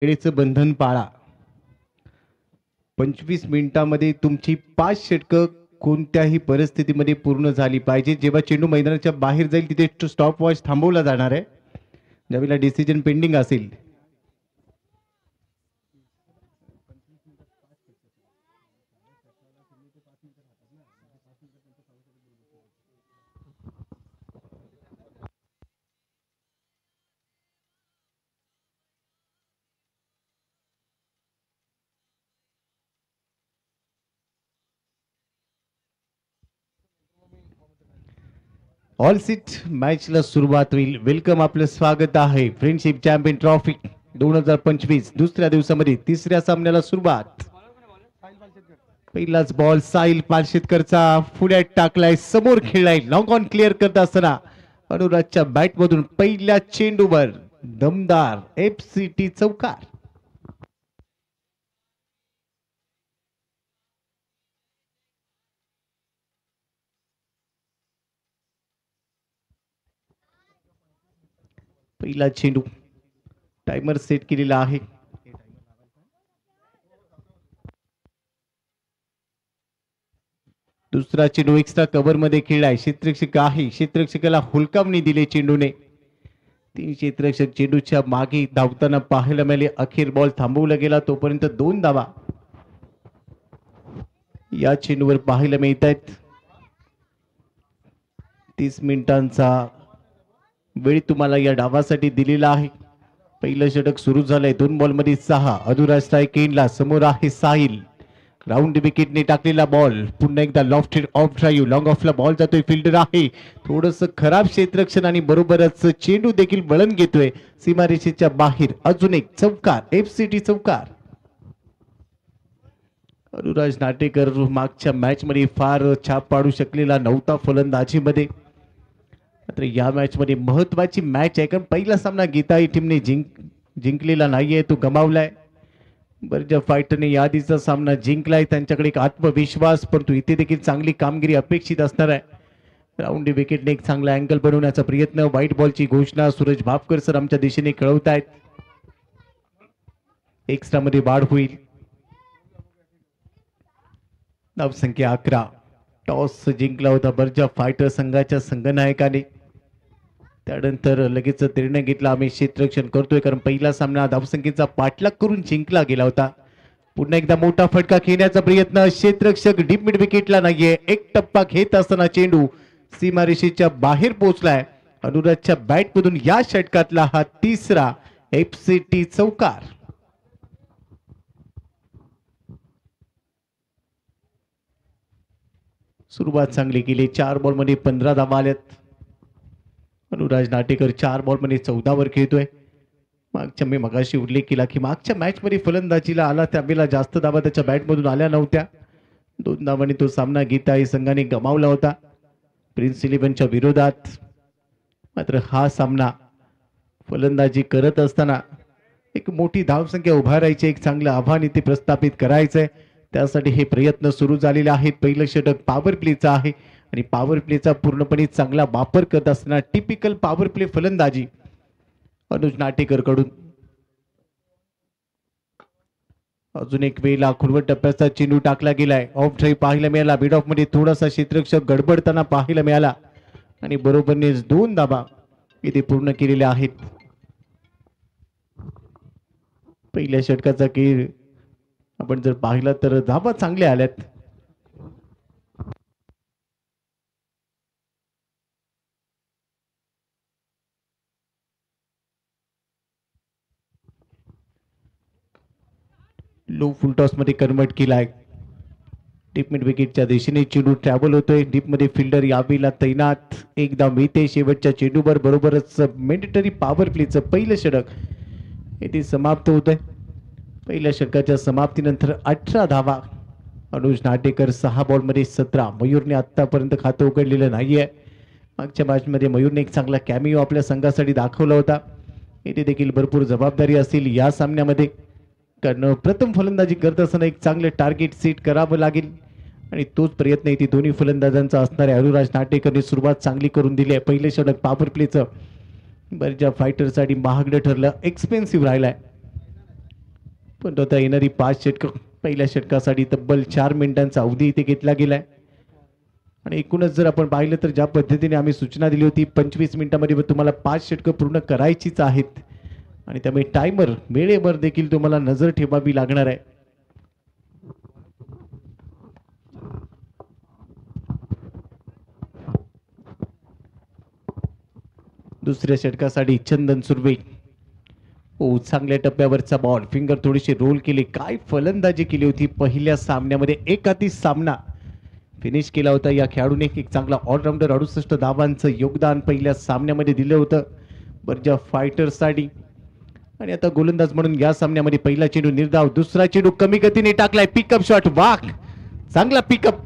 वेळेचं बंधन पाळा. 25 मिनिटांमध्ये तुमची 5 षटकं कोणत्याही परिस्थितीमध्ये पूर्ण झाली पाहिजे. जेव्हा चेंडू मैदानाच्या बाहेर जाईल तिथे स्टॉप वॉच थांबवला जाणार आहे. ज्यावेळेला डिसिजन पेंडिंग असेल. ऑल सीट मॅचला सुरुवात होईल. वेलकम, आपलं स्वागत आहे फ्रेंडशिप चॅम्पियन ट्रॉफी 2025 दुसऱ्या दिवसामध्ये तिसऱ्या सामन्याला सुरुवात. पहिलाच बॉल साहिल पालशेतकरचा पुढ्यात टाकलाय, समोर खेळलाय, लॉंग ऑन क्लिअर करत असताना अनुराजच्या बॅट मधून पहिल्या चेंडूवर दमदार FCT चौकार. पहिला चेंडू टाइमर सेट केलेला आहे. दुसरा चेंडू एक्स्ट्रा कव्हर मध्ये खेळलाय. क्षेत्ररक्षक आहे, क्षेत्ररक्षकाला हुलकावणी दिले चेंडूने. 3 क्षेत्ररक्षक चेंडूच्या मागे धावताना पाहायला मिळाले. अखेर बॉल थांबवला गेला, तोपर्यंत 2 धावा या चेंडूवर पाहायला मिळत आहेत. 30 मिनिटांचा वेळ तुम्हाला या डावासाठी दिलेला आहे. पहिलं षटक सुरू झालंय. 2 बॉलमध्ये 6. अनुराज स्ट्राईक एंडला, समोर आहे साहिल. राऊंड विकेटने टाकलेला बॉल पुन्हा एकदा लॉफ्टेड ऑफ ड्राईव्ह, लॉंग ऑफला बॉल जातोय. फिल्डर आहे, थोडस खराब क्षेत्ररक्षण आणि बरोबरच चेंडू देखील वळण घेतोय सीमारेषेच्या बाहेर. अजून एक चौकार, FCT चौकार. अनुराज नाटेकर मागच्या मॅच मध्ये फार छाप पाडू शकलेला नव्हता फलंदाजीमध्ये, मात्र या मॅच मध्ये महत्वाची मॅच आहे. कारण पहिला सामना गीताई टीमने जिंकलेला नाहीये, तो गमावलाय. बर्जा फायटरने यादीचा सामना जिंकलाय, त्यांच्याकडे एक आत्मविश्वास, परंतु इथे देखील चांगली कामगिरी अपेक्षित असणार आहे. राऊंड विकेटने एक चांगला अँगल बनवण्याचा प्रयत्न. व्हाईट बॉलची घोषणा सूरज भापकर सर आमच्या दिशेने कळवतायत. एक्स्ट्रा मध्ये वाढ होईल. धावसंख्या 11. टॉस जिंकला होता बर्जा फायटर संघाच्या संघनायकाने, त्यानंतर लगेच निर्णय घेतला आम्ही क्षेत्ररक्षण करतोय, कारण पहिला सामना धावसंख्येचा पाठलाग करून जिंकला गेला होता. पुन्हा एकदा मोठा फटका खेळण्याचा प्रयत्न. क्षेत्ररक्षक डीप मिड विकेटला नाहीये. एक टप्पा घेत असताना चेंडू सीमारेषेच्या बाहेर पोहोचलाय. अनुराजच्या बॅट मधून या षटकातला हा तिसरा FCT चौकार. सुरुवात चांगली केली. 4 बॉल मध्ये 15 धावा आल्यात. अनुराज नाटेकर 4 बॉल मध्ये 14 वर खेळतोय. मागच्या मी मगाशी उल्लेख केला की मागच्या मॅच मध्ये फलंदाजीला आला त्यावेळेला जास्त धावा त्याच्या बॅट मधून आल्या नव्हत्या. 2 धावांनी तो सामना गीताई संघाने गमावला होता प्रिन्स इलेव्हनच्या विरोधात. मात्र हा सामना फलंदाजी करत असताना एक मोठी धावसंख्या उभारायची, एक चांगलं आव्हान इथे प्रस्थापित करायचंय. त्यासाठी हे प्रयत्न सुरू झालेले आहेत. पहिलं षटक पॉवर प्लेचा आहे आणि पॉवर प्लेचा पूर्णपणे चांगला वापर करत असताना टिपिकल पॉवर प्ले फलंदाजी अनुज नाटेकर कडून. अजून एक वेळेला खुलवट टप्प्याचा चेंडू टाकला गेलाय. ऑफ ड्राईव्ह पाहायला मिळाला. मिड ऑफ मध्ये थोडासा क्षेत्ररक्षक गडबडताना पाहायला मिळाला आणि बरोबरनेच 2 धावा इथे पूर्ण केलेल्या आहेत. पहिल्या षटकाचा खेळ आपण जर पाहिला तर धावा चांगल्या आल्यात. लो फुल टॉस मध्ये कन्वर्ट केलाय. डीप मिड विकेटच्या दिशेने चेंडू ट्रॅव्हल होतोय. डीप मध्ये फिल्डर यावेळेला तैनात. एकदा मिळते शेवटच्या चेंडूवर. बरोबरच मेंडेटरी पॉवर प्लेचं पहिलं षटक इथे समाप्त होतंय. पहिल्या षटकाच्या समाप्तीनंतर 18 धावा. अनुज नाटेकर 6 बॉल मध्ये 17. मयूरने आतापर्यंत खातं उघडलेलं नाहीये. मागच्या मॅच मध्ये मयूरने एक चांगला कॅमिओ आपल्या संघासाठी दाखवला होता. इथे देखील भरपूर जबाबदारी असेल या सामन्यामध्ये, कारण प्रथम फलंदाजी करत असताना एक चांगलं टार्गेट सेट करावं लागेल आणि तोच प्रयत्न इथे दोन्ही फलंदाजांचा असणार आहे. अनुराज नाटेकरने सुरुवात चांगली करून दिली आहे. पहिले षटक पॉवर प्लेचं बर्जा फायटरसाठी महागडं ठरलं, एक्सपेन्सिव्ह राहिलाय. पण आता येणारी 5 षटकं पहिल्या षटकासाठी तब्बल 4 मिनिटांचा अवधी इथे घेतला गेलाय आणि एकूणच जर आपण पाहिलं तर ज्या पद्धतीने आम्ही सूचना दिली होती 25 मिनिटांमध्ये तुम्हाला 5 षटकं पूर्ण करायचीच आहेत आणि त्यामुळे टायमर वेळेवर देखील तुम्हाला नजर ठेवावी लागणार आहे. दुसऱ्या षटकासाठी चंदन सुर्वे. चांगल्या टप्प्यावरचा बॉल फिंगर थोडीशी रोल केली. काय फलंदाजी केली होती पहिल्या सामन्यामध्ये. एक हाती सामना फिनिश केला होता या खेळाडूने. एक चांगला ऑलराऊंडर 68 धावांचं योगदान पहिल्या सामन्यामध्ये दिलं होतं बर्जा फायटर्ससाठी. आणि आता गोलंदाज म्हणून या सामन्यामध्ये पहिला चेंडू निर्धाव, दुसरा चेंडू कमी गतीने टाकलाय. पिकअप शॉट, वाक चांगला पिकअप,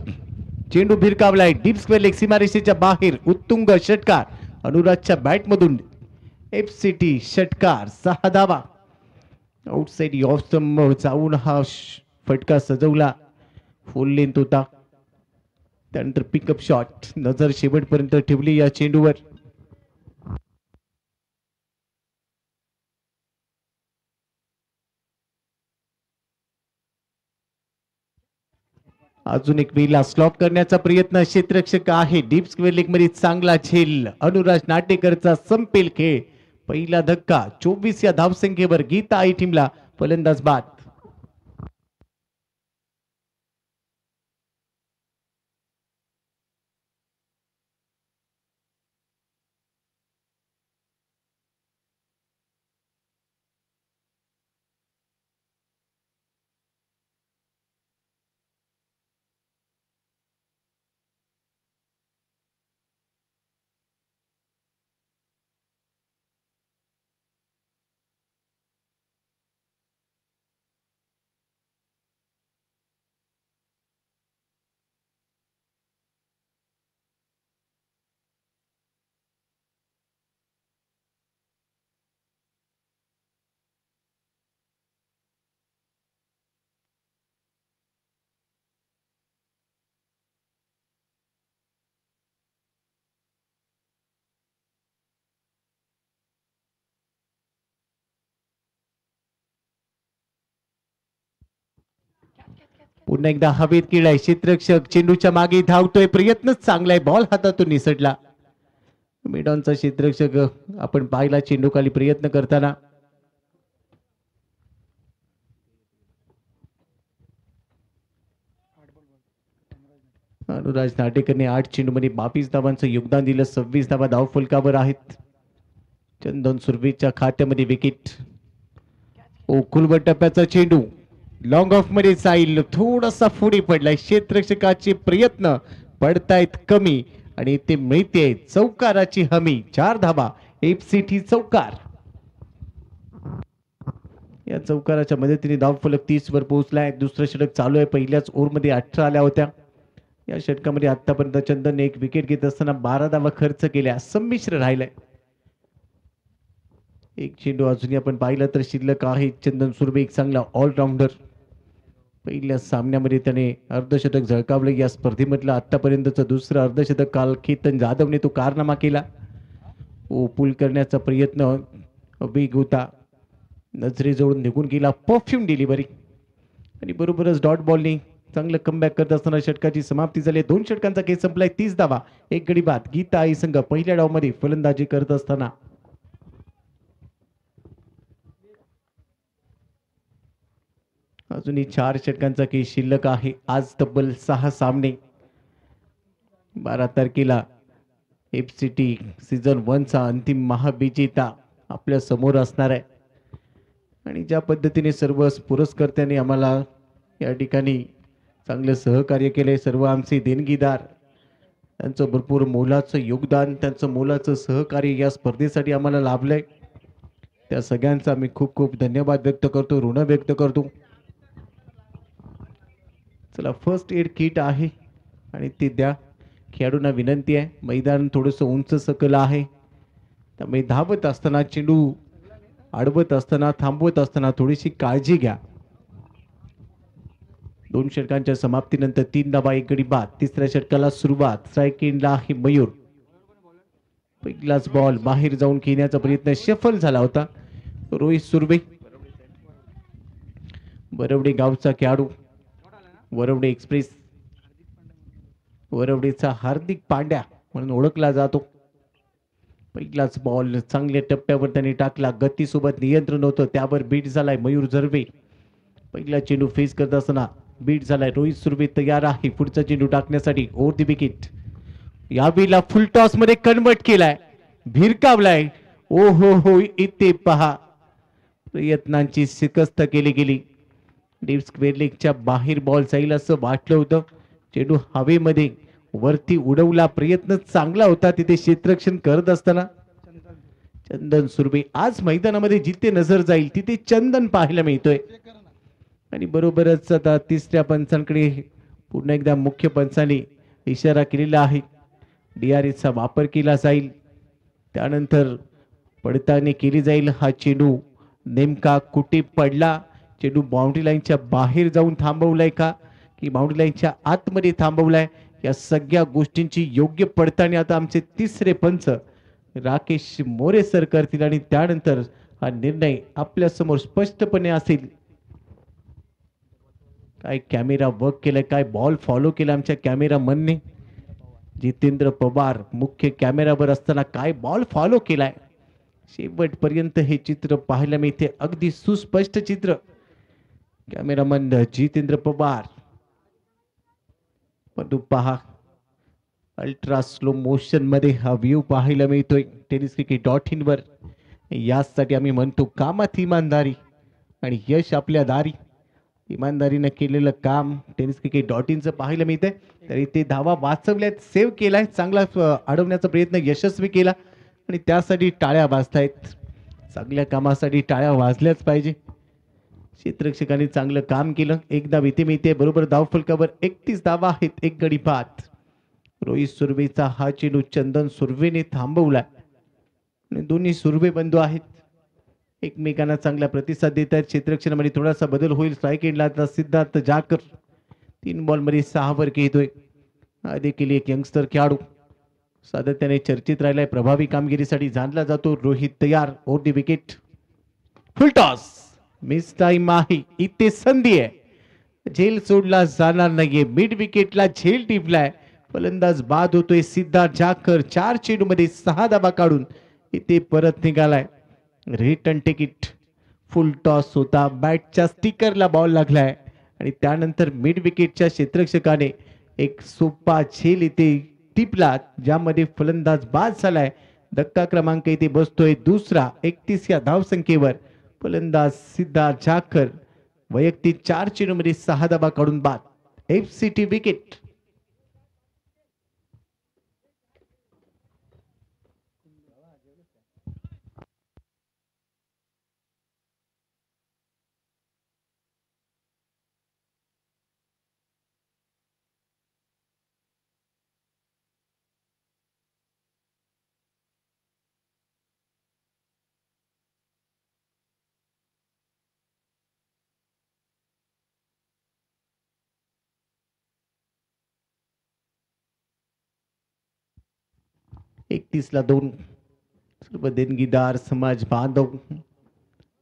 चेंडू भिरकावलाय डीप स्क्वेअर लेग सीमारेषेच्या बाहेर. उत्तुंग षटकार अनुराजच्या बॅटमधून. एफसीटी षटकार 6 धावा. आउटसाइड ऑफ स्टंप जाऊन हा फटका सजवला. फुल लेंथ होता. त्यानंतर पिकअप शॉट. नजर शेवटपर्यंत ठेवली या चेंडूवर. अजून एक वेळेला स्लॉप करण्याचा प्रयत्न. क्षेत्ररक्षक आहे डीप स्क्वेअर लेग मध्ये. चांगला झेल. अनुराज नाटेकरचा संपेल खेळ. पहिला धक्का. 24 या धावसंख्येवर गीता आई टीमला फलंदाज बाद. पुन्हा एकदा हवेत केलाय. क्षेत्ररक्षक चेंडूच्या मागे धावतोय. प्रयत्नच चांगलाय. बॉल हातातून निसटला. मिडॉनचा क्षेत्ररक्षक आपण पाहिला चेंडू खाली प्रयत्न करताना. अनुराज नाटेकरने 8 चेंडूमध्ये 22 धावांचं योगदान दिलं. 26 धावा धावफलकावर आहेत. चंदन सुर्वेच्या खात्यामध्ये विकेट. खुलवट टप्प्याचा चेंडू लॉंग ऑफ मध्ये जाईल. थोडासा पुढे पडलाय. क्षेत्ररक्षकाचे प्रयत्न पडतायत कमी आणि ते मिळते चौकाराची हमी. 4 धावा. एफसीटी चौकार. या चौकाराच्या मदतीने धावफलक 30 वर पोहोचलाय. दुसरं षटक चालू आहे. पहिल्याच ओव्हरमध्ये 18 आल्या होत्या. या षटकामध्ये आतापर्यंत चंदनने 1 विकेट घेत असताना 12 धावा खर्च केल्या. संमिश्र राहिलाय. एक चेंडू अजूनही आपण पाहिलं तर शिल्लक आहे. चंदन सुर्वे एक चांगला ऑलराऊंडर. पहिल्या सामन्यामध्ये त्याने अर्धशतक झळकावलं. या स्पर्धेमधलं आतापर्यंतचं दुसरं अर्धशतक काल केतन जाधवने तो कारनामा केला. पूल करण्याचा प्रयत्न वेग होता. नजरेजवळून निघून गेला. परफ्यूम डिलिव्हरी आणि बरोबरच डॉट बॉलने चांगलं कमबॅक करत असताना षटकाची समाप्ती झाली. 2 षटकांचा खेळ संपलाय. 30 धावा. 1 गडी बाद. गीता आई संघ पहिल्या डावमध्ये फलंदाजी करत असताना अजूनही 4 षटकांचा खेळ शिल्लक आहे. आज तब्बल 6 सामने. 12 तारखेला एफसीटी सीझन 1 चा अंतिम महाविजेता आपल्या समोर असणार आहे. आणि ज्या पद्धतीने सर्व पुरस्कर्त्यांनी आम्हाला या ठिकाणी चांगलं सहकार्य केले, सर्व आमचे देणगीदार, त्यांचं भरपूर मोलाचं योगदान, त्यांचं मोलाचं सहकार्य या स्पर्धेसाठी आम्हाला लाभलंय. त्या सगळ्यांचा मी खूप खूप धन्यवाद व्यक्त करतो, ऋण व्यक्त करतो. चला, फर्स्ट एड किट आहे आणि ते द्या. खेळाडूंना विनंती आहे, मैदान थोडंसं उंच सकल आहे, त्यामुळे धावत असताना, चेंडू अडवत असताना, थांबवत असताना थोडीशी काळजी घ्या. 2 षटकांच्या समाप्तीनंतर 3 धावा 1 गडी बाद. तिसऱ्या षटकाला सुरुवात. स्ट्राईक एंडला आहे मयूर. पहिलाच बॉल बाहेर जाऊन खेळण्याचा प्रयत्न सफल झाला होता. रोहित सुर्वे वरवडे गावचा खेळाडू, वरवडे एक्सप्रेस, वरवडेचा हार्दिक पांड्या म्हणून ओळखला जातो. पहिलाच बॉल चांगल्या टप्प्यावर त्याने टाकला, गतीसोबत नियंत्रण होतं, त्यावर बीट झालाय मयूर झरवे. पहिला चेंडू फेस करत असताना बीट झालाय, रोहित सुर्वे तयार आहे पुढचा चेंडू टाकण्यासाठी. ओव्हर द विकेट, यावेळेला फुल टॉस मध्ये कन्वर्ट केलाय, भिरकावलाय. ओ हो हो, इथे पहा, प्रयत्नांची शिकस्त केली गेली. डीप स्क्वेअर लेगच्या बाहेर बॉल जाईल असं वाटलं होतं. चेंडू हवेमध्ये वरती उडवला, प्रयत्न चांगला होता तिथे क्षेत्ररक्षण करत असताना. चंदन सुर्वे आज मैदानामध्ये जिथे नजर जाईल तिथे चंदन पाहायला मिळतोय. आणि बरोबरच आता तिसऱ्या पंचांकडे पुन्हा एकदा मुख्य पंचाने इशारा केलेला आहे. DRS चा वापर केला जाईल, त्यानंतर पडताळणी केली जाईल. हा चेंडू नेमका कुठे पडला, चेंडू बाउंड्री लाईनच्या बाहेर जाऊन थांबवलाय का की बाउंड्री लाईनच्या आतमध्ये थांबवलाय, या सगळ्या गोष्टींची योग्य पडताळणी आता आमचे तिसरे पंच राकेश मोरे सर करतील आणि त्यानंतर हा निर्णय आपल्या समोर स्पष्टपणे असेल. काय कॅमेरा वर्क केलाय, काय बॉल फॉलो केला आमच्या कॅमेरामनने. जितेंद्र पवार मुख्य कॅमेरावर असताना काय बॉल फॉलो केलाय, शेवटपर्यंत हे चित्र पाहायला मिळते, अगदी सुस्पष्ट चित्र. कॅमेरामन जितेंद्र पवार, पण पहा अल्ट्रा स्लो मोशन मध्ये हा व्ह्यू पाहायला मिळतोय tenniscricket.in वर. यासाठी आम्ही म्हणतो कामात इमानदारी आणि यश आपल्या दारी. इमानदारीनं केलेलं काम tenniscricket.in चं पाहायला मिळतंय. तरी ते धावा वाचवल्यात, सेव्ह केलाय, चांगला अडवण्याचा प्रयत्न यशस्वी केला आणि त्यासाठी टाळ्या वाजतायत. चांगल्या कामासाठी टाळ्या वाजल्याच पाहिजे. क्षेत्ररक्षकांनी चांगलं काम केलं. एकदा भीती मिळते, बरोबर धावफलकावर 31 धावा आहेत, एक गडी बाद. रोहित सुर्वेचा हा चेंडू चंदन सुर्वेने थांबवला आणि दोन्ही सुर्वे बंधू आहेत, एकमेकांना चांगला प्रतिसाद देत आहेत. क्षेत्ररक्षणामध्ये थोडासा बदल होईल. स्ट्राईक एंडला सिद्धार्थ जाकर 3 बॉलमध्ये 6 वर घेतोय. हा देखील एक यंगस्टर खेळाडू सातत्याने चर्चेत राहिलाय, प्रभावी कामगिरीसाठी जाणला जातो. रोहित तयार, over the wicket, full toss, miss time आहे, इथे संधी आहे, झेल सोडला जाणार नाहीये. मिड विकेटला झेल टिपलाय, फलंदाज बाद होतोय. सिद्धार्थ जाकर 4 चेंडूमध्ये 6 धावा काढून इथे परत निघालाय. रिटर्न तिकीट, फुल टॉस होता, बॅटच्या स्टिकरला बॉल लागलाय आणि त्यानंतर मिड विकेटच्या क्षेत्ररक्षकाने एक सोपा झेल इथे टिपला, ज्यामध्ये फलंदाज बाद झालाय. धक्का क्रमांक इथे बसतोय दुसरा. 31 या धावसंख्येवर फलंदाज सिद्धार्थ जाकर वैयक्तिक 4 चेंडूमध्ये 6 धावा काढून बाद. FCT wicket. ला 2. सर्व देणगीदार, समाज बांधव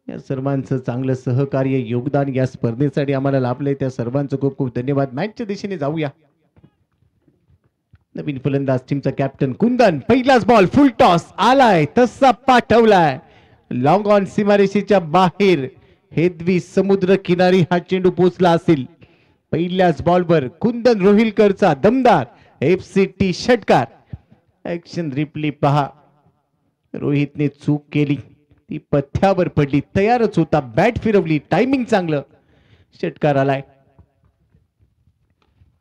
या सर्वांचं चांगलं सहकार्य, योगदान या स्पर्धेसाठी आम्हाला लाभलंय, त्या सर्वांचं खूप खूप धन्यवाद. मॅचच्या दिशेने जाऊया. नवीन फलंदाज टीमचा कॅप्टन कुंदन. पहिलाच बॉल फुल टॉस आलाय, तसा पाठवलाय लॉंग ऑन, सीमारेषेच्या बाहेर हेदवी समुद्र किनारी हा चेंडू पोहोचला असेल. पहिल्याच बॉलवर कुंदन रोहिलकरचा दमदार FCT षटकार. ऍक्शन रिप्ले पहा, रोहितने चूक केली, ती पथ्यावर पडली, तयारच होता, बॅट फिरवली, टायमिंग चांगलं, षटकार आलाय.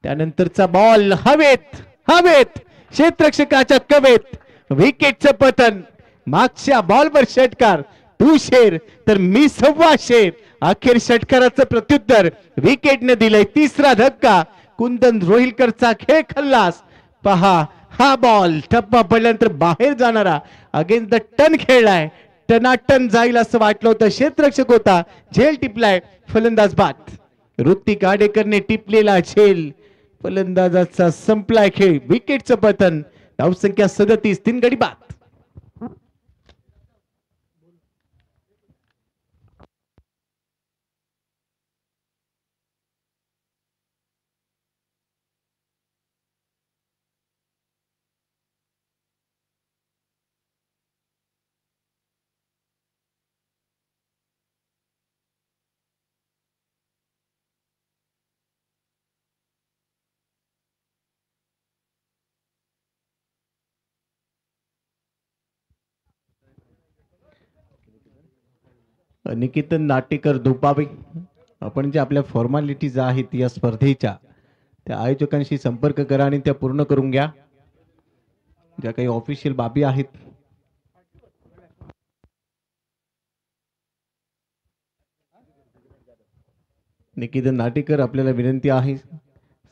त्यानंतरचा बॉल हवेत हवेत, क्षेत्ररक्षकाच्या कवेत, विकेटचं पतन. मागच्या बॉलवर षटकार, तू शेर तर मी 1.25 शेर. अखेर षटकाराचं प्रत्युत्तर विकेटने दिलंय. तिसरा धक्का, कुंदन रोहिलकरचा खेळ खल्लास. पहा हा बॉल ठप्पा पडल्यानंतर बाहेर जाणारा, अगेन्स्ट द टन खेळलाय, टनाटन जाईल असं वाटलं होतं, क्षेत्ररक्षक होता, झेल टिपलाय, फलंदाज बाद. ऋतिक आडेकरने टिपलेला झेल, फलंदाजाचा संपलाय खेळ, विकेटचं पतन. धावसंख्या 37, 3 गडी बाद. निकेतन नाटेकर धोपावे, आपण जे आपल्या फॉर्मॅलिटीज आहेत या स्पर्धेच्या त्या आयोजकांशी संपर्क करा आणि त्या पूर्ण करून घ्या. ज्या काही ऑफिशियल बाबी आहेत निकेतन नाटेकर, आपल्याला विनंती आहे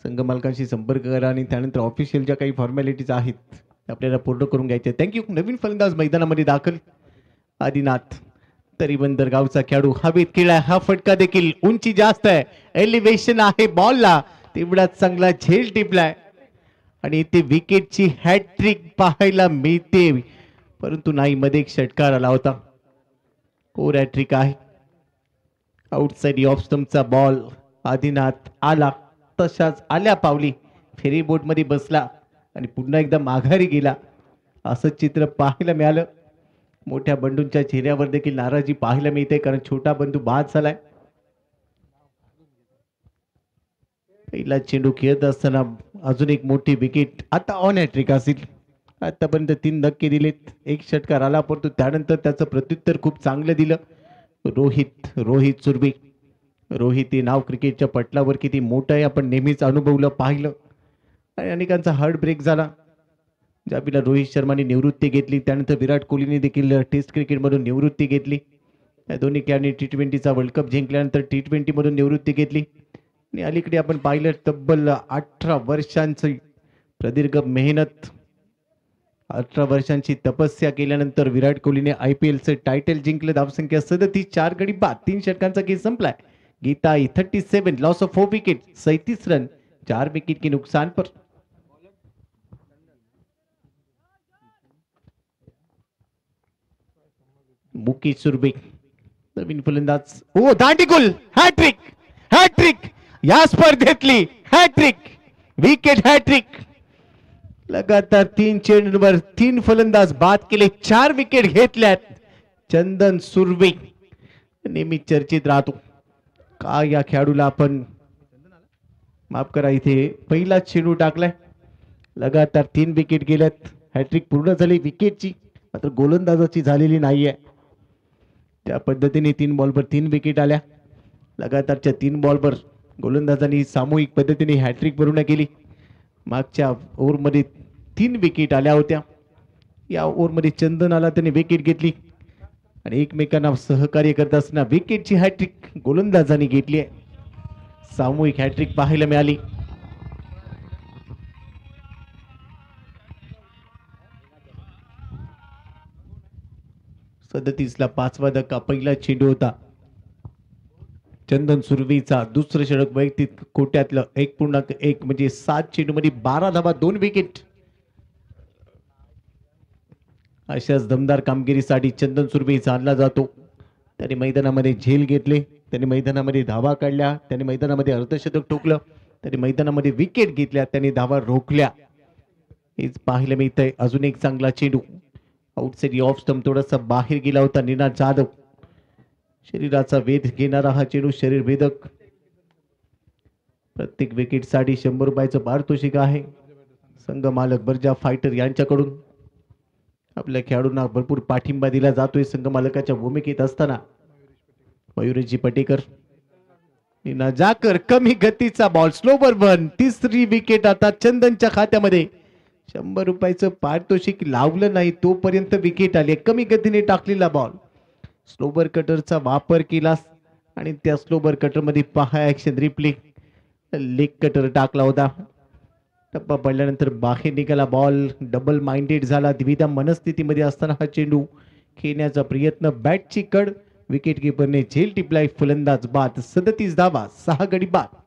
संघ मालकांशी संपर्क करा आणि त्यानंतर ऑफिशियल ज्या काही फॉर्मॅलिटीज आहेत त्या आपल्याला पूर्ण करून घ्यायच्या. थँक्यू. नवीन फलंदाज मैदानामध्ये दाखल आदिनाथ तरीबंदर गावचा खेळाडू हवेत खेळा. हा फटका देखील उंची जास्त आहे, एलिव्हेशन आहे बॉलला, तेवढाच चांगला झेल टिपलाय आणि इथे विकेटची हॅट्रिक पाहायला मिळते, परंतु नाही, मध्ये एक षटकार आला होता. कोर हॅट्रिक आहे. आउटसाइड ऑफ स्टंपचा बॉल आदिनाथ आला तशाच आल्या पावली फेरी बोट मध्ये बसला आणि पुन्हा एकदा माघारी गेला. असं चित्र पाहायला मिळालं. मोठ्या बंडूंच्या चेहऱ्यावर देखील नाराजी पाहायला मिळते, कारण छोटा बंधू बाद झालाय. पहिला चेंडू खेळत असताना अजून एक मोठी विकेट. आता ऑन हॅट्रिक असेल. आतापर्यंत 3 धक्के दिलेत, एक षटकार आला, परंतु त्यानंतर त्याचं प्रत्युत्तर खूप चांगलं दिलं. रोहित सुरभी. रोहित हे नाव क्रिकेटच्या पटलावर किती मोठं आहे आपण नेहमीच अनुभवलं पाहिलं आणि अनेकांचा हार्ट ब्रेक झाला. ज्यावेळेला रोहित शर्माने निवृत्ती घेतली, त्यानंतर विराट कोहलीने देखील टेस्ट क्रिकेटमधून निवृत्ती घेतली. या दोन्ही खेळाडूंनी T20चा वर्ल्ड कप जिंकल्यानंतर T20 मधून निवृत्ती घेतली आणि अलीकडे आपण पाहिलं तब्बल 18 वर्षांची प्रदीर्घ मेहनत, 18 वर्षांची तपस्या केल्यानंतर विराट कोहलीने IPLचं टायटल जिंकलं. धावसंख्या 37, 4 गडी बाद, 3 षटकांचा खेळ संपलाय. Geeta 37, loss of 4 wicket, 37 run, 4 wicket के नुकसान पर. मुकेश सुरभी नवीन फलंदाज. ओ दांडीकुल, हॅट्रिक, हॅट्रिक या स्पर्धेतली हॅट्रिक, विकेट हॅट्रिक. लगातार 3 चेंडूंवर 3 फलंदाज बाद केले, 4 विकेट घेतल्यात. चंदन सुरभी नेहमी चर्चेत राहतो. काय या खेळाडूला आपण माफ करा, इथे पहिला चेंडू टाकलाय, लगातार 3 विकेट गेल्यात. हॅट्रिक पूर्ण झाली विकेटची, मात्र गोलंदाजाची झालेली नाहीये. त्या पद्धतीने 3 बॉलवर 3 विकेट आल्या. लगातारच्या 3 बॉलवर गोलंदाजांनी सामूहिक पद्धतीने हॅट्रिक पूर्ण केली. मागच्या ओव्हरमध्ये 3 विकेट आल्या होत्या. या ओव्हरमध्ये चंदन आला, त्याने विकेट घेतली आणि एकमेकांना सहकार्य करत असताना विकेटची हॅट्रिक गोलंदाजांनी घेतली आहे. सामूहिक हॅट्रिक पाहायला मिळाली. ला 5वा धक्का. पहिला चेंडू होता चंदन सुरवीचा, दुसरं षटक वैयक्तिक कोट्यातलं 1.1 म्हणजे 7 चेंडू मध्ये 12 धावा, 2 विकेट. अशाच दमदार कामगिरीसाठी चंदन सुरभी चालला जातो. त्याने मैदानामध्ये झेल घेतले, त्याने मैदानामध्ये धावा काढल्या, त्याने मैदानामध्ये अर्धशतक ठोकलं, त्याने मैदानामध्ये विकेट घेतल्या, त्याने धावा रोखल्या. हेच पाहायला मिळतंय. अजून एक चांगला चेंडू आउटसाइड ऑफ स्टंप, थोडासा बाहेर गेला होता. निनाद जाधव, शरीराचा वेध घेणारा हा चेंडू शरीर भेदक. प्रत्येक विकेटसाठी 100 रुपयाचं पारितोषिक आहे. संघ मालक बर्जा फायटर यांच्याकडून आपल्या खेळाडूंना भरपूर पाठिंबा दिला जातोय. संघ मालकाच्या भूमिकेत असताना मयुरजी पटेकर, निनाद जाकर, कमी गतीचा बॉल, स्लोवर वन, 3री विकेट आता चंदनच्या खात्यामध्ये. 100 रुपयाचं पारितोषिक लावलं नाही तोपर्यंत विकेट आली. कमी गतीने टाकलेला बॉल, स्लोवर कटरचा वापर केला आणि त्या स्लोवर कटर मध्ये पहा ऍक्शन रिप्ले, लेग कटर टाकला होता. टप्पा पडल्यानंतर बाहेर निघाला बॉल, डबल माइंडेड झाला. द्विधा मनस्थितीमध्ये असताना हा चेंडू खेळण्याचा प्रयत्न, बॅटची कड, विकेट कीपरने झेल टिपलाय. फलंदाज बाद, 37 धावा, 6 गडी बाद.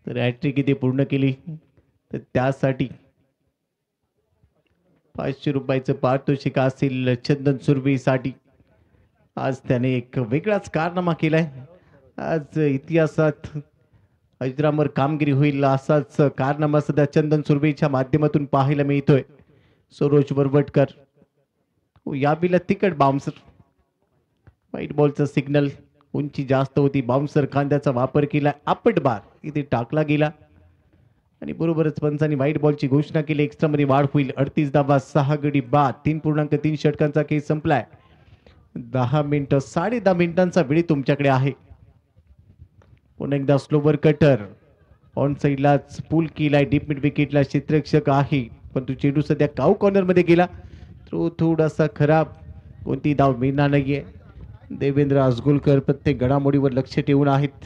तर हॅट्रिक इथे पूर्ण केली तर त्यासाठी 500 रुपयाचं पारितोषिक असेल चंदन सुरभीसाठी. आज त्याने एक वेगळाच कारनामा केलाय. आज इतिहासात अजरामर कामगिरी होईल असाच कारनामा सध्या चंदन सुर्वेच्या माध्यमातून पाहायला मिळतोय. सरोज वरवटकर याबीला तिकट बाउन्सर, व्हाईट बॉलचा सिग्नल, उंची जास्त होती, बाउन्सर खांद्याचा वापर केला, आपट बार इथे टाकला गेला आणि बरोबरच पंचांनी व्हाईट बॉलची घोषणा केली. एक्स्ट्रा मध्ये वाढ होईल. 38 धावा 6 गडी बाद. 3.3 षटकांचा खेळ संपलाय. 10 मिनिटं 10.5 मिनिटांचा वेळ तुमच्याकडे आहे. पुन्हा एकदा स्लोवर कटर ऑन साईडलाच पूल केलाय. डीप मिड विकेटला क्षेत्ररक्षक आहे, परंतु चेंडू सध्या काऊ कॉर्नर मध्ये गेला. थ्रो थोडासा खराब, कोणती धाव मिळणार नाहीये. देवेंद्र आजगुलकर प्रत्येक घडामोडीवर लक्ष ठेवून आहेत.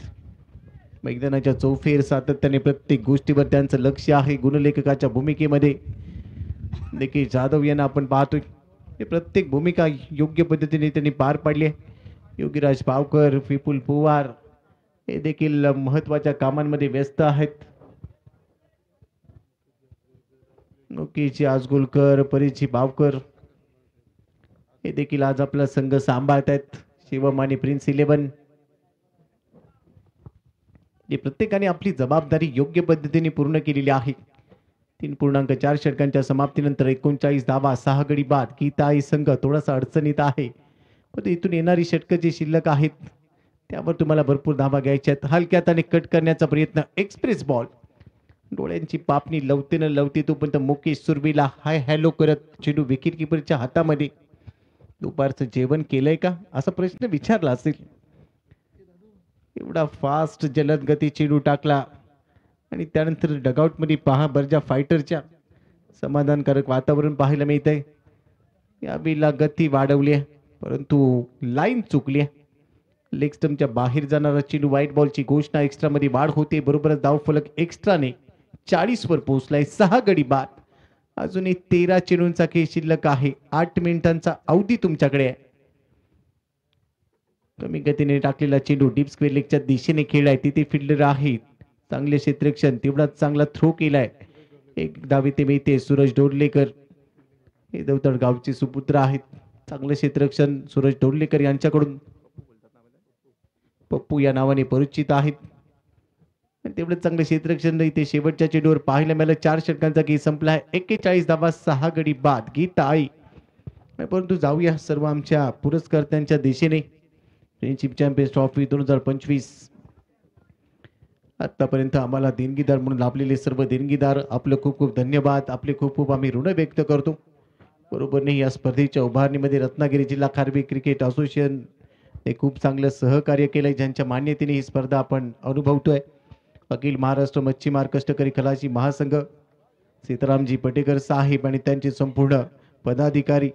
मैदानाच्या चौफेर सातत्याने प्रत्येक गोष्टीवर त्यांचं लक्ष आहे. गुणलेखकाच्या भूमिकेमध्ये देखील जाधव यांना आपण पाहतोय. हे प्रत्येक भूमिका योग्य पद्धतीने त्यांनी पार पाडली आहे. योगीराज पावकर, विपुल पवार हे देखील महत्वाच्या कामांमध्ये व्यस्त आहेत. नोकीची आजगुलकर, परिची बावकर हे देखील आज आपला संघ सांभाळत आहेत. शिवम आणि प्रिन्स 11 हे प्रत्येकाने आपली जबाबदारी योग्य पद्धतीने पूर्ण केलेली आहे. 3.4 षटकांच्या समाप्तीनंतर 39 धावा 6 गडी बाद. गीताई संघ थोडासा अडचणीत आहे, पण इथून येणारी षटकं जी शिल्लक आहेत त्यावर तुम्हाला भरपूर धावा घ्यायच्या आहेत. हलक्यात आणि कट करण्याचा प्रयत्न, एक्सप्रेस बॉल, डोळ्यांची पापणी लवते न लवते तोपर्यंत मुकेश सुर्वेला हाय हॅलो करत चेंडू विकेट किपरच्या हातामध्ये. दुपारचं जेवण केलंय का असा प्रश्न विचारला असेल. एवढा फास्ट जलद गती चेंडू टाकला आणि त्यानंतर डगआउट मध्ये पहा बर्जा फायटरच्या समाधानकारक वातावरण पाहायला मिळतंय. या बीला गती वाढवली आहे, परंतु लाईन चुकली आहे. लेग स्टंपच्या बाहेर जाणारा चेंडू. व्हाईट बॉलची घोषणा. एक्स्ट्रा मध्ये वाढ होते. बरोबरच धावफलक एक्स्ट्राने 40 वर पोहोचलाय. 6 गडी बाद. अजूनही 13 चेंडूंचा खेळ शिल्लक आहे. 8 मिनिटांचा अवधी तुमच्याकडे आहे. कमी गतीने टाकलेला चेंडू डीप स्क्वेअर लेगच्या दिशेने खेळलाय. तिथे फिल्डर आहे, चांगले क्षेत्ररक्षण, तेवढाच चांगला थ्रो केलाय. एक धाव ते मिळते. सूरज डोरलेकर हे देवतड गावचे सुपुत्र आहेत. चांगलं क्षेत्ररक्षण सूरज डोरलेकर यांच्याकडून. पप्पू या नावाने परिचित आहेत. तेवढं चांगलं क्षेत्ररक्षण इथे शेवटच्या चेंडूवर पाहायला मिळालं. 4 षटकांचा खेळ संपला आहे. 41 धावा 6 गडी बाद. गीताई, परंतु जाऊया सर्व आमच्या पुरस्कर्त्यांच्या दिशेने. फ्रेंडशिप चॅम्पियन्स ट्रॉफी 2025 आतापर्यंत आम्हाला देणगीदार म्हणून लाभलेले सर्व देणगीदार आपलं खूप खूप धन्यवाद. आपले खूप खूप आम्ही ऋण व्यक्त करतो. बरोबर नाही, या स्पर्धेच्या उभारणीमध्ये रत्नागिरी जिल्हा खारवी क्रिकेट असोसिएशन हे खूप चांगलं सहकार्य केलंय, ज्यांच्या मान्यतेने ही स्पर्धा आपण अनुभवतोय. अखिल महाराष्ट्र मच्छीमार कष्टकरी खलाशी महासंघ, सीतारामजी पटेकर साहेब आणि त्यांचे संपूर्ण पदाधिकारी